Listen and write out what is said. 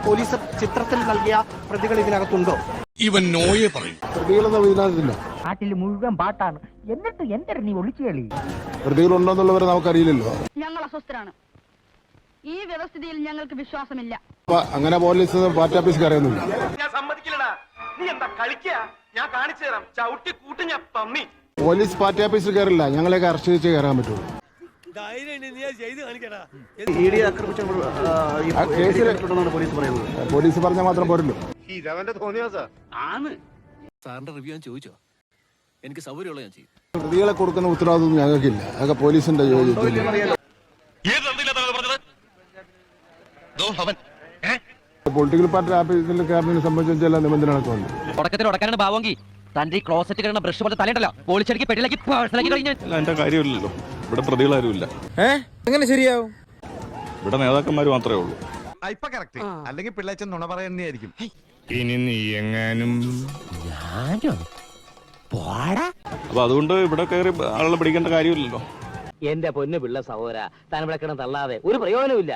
Police ചിത്രത്തിൽ നൽകിയ പ്രതികൾ ഇതിനകത്തുണ്ടോ? ഇവൻ നോയെ പറയും. പ്രതികളൊന്നും ഇതിനകത്തില്ല. നാട്ടിൽ മുഴുവൻ പാട്ടാണ്. എന്നിട്ട് എന്തൊരു നീ ഒളിച്ചു കളി? പ്രതികളുണ്ടോന്നുള്ളവരെ നമുക്കറിയില്ലല്ലോ. ഞങ്ങൾ അസ്വസ്ഥരാണ്. ഈ വ്യവസ്ഥിതിയിൽ ഞങ്ങൾക്ക് വിശ്വാസമില്ല. അങ്ങനെ പോലീസ് പാർട്ടി ഓഫീസ് അറിയുന്നില്ല. ഞാൻ സമ്മതിക്കില്ലടാ. നീ എന്താ കളിക്കുക? ഞാൻ കാണിച്ചു തരാം. ചവിട്ടി കൂട്ടി ഞാൻ പമ്മി. പോലീസ് പാർട്ടി ഓഫീസിൽ കയറില്ല, ഞങ്ങളെയൊക്കെ അറസ്റ്റ് ചെയ്ത് കയറാൻ പറ്റുള്ളൂ. പോലീസ് പറഞ്ഞാൽ മാത്രം പോരല്ലോ. സാറിന്റെ റിവ്യൂ ഞാൻ ചോദിച്ചോ? എനിക്ക് സൗകര്യമുള്ള ഞാൻ ചെയ്യും. പ്രതികളെ കൊടുക്കുന്ന ഉത്തരവാദിത്വം ഞങ്ങൾക്കില്ല, അതൊക്കെ പോലീസിന്റെ ജോലി. പൊളിറ്റിക്കൽ പാർട്ടി ഓഫീസിൽ കയറുന്നതിനെ സംബന്ധിച്ച് ചില നിബന്ധനകളൊക്കെ ഉണ്ട്. തുടക്കത്തിൽ ഉടക്കാനാണ് ഭാവമെങ്കിൽ തന്റെ ഈ ക്ലോസറ്റ് കിടന്ന ബ്രഷ് പോലെ തലയുണ്ടല്ലോ പോളിച്ചടിക്ക് പെട്ടിലാക്കി പേഴ്സണലാക്കി കഴിഞ്ഞു. എന്റെ കാര്യമില്ലല്ലോ, ഇവിടെ പ്രതികളാരുമില്ല. എങ്ങനെ ശരിയാവും? ഇവിടെ നേതാക്കന്മാർ മാത്രമേ ഉള്ളൂ. അല്ലെങ്കിൽ പിള്ളേച്ചൻ നുണ പറയുന്നതായിരിക്കും. ഇനി നീ എങ്ങാനും അപ്പൊ അതുകൊണ്ട് ഇവിടെ കയറി ആളുകളെ പിടിക്കേണ്ട കാര്യമില്ലല്ലോ. എന്റെ പൊന്നു പിള്ള സഹോദര താൻ ഇവിടെ കിടന്ന് തള്ളാതെ ഒരു പ്രയോജനമില്ല.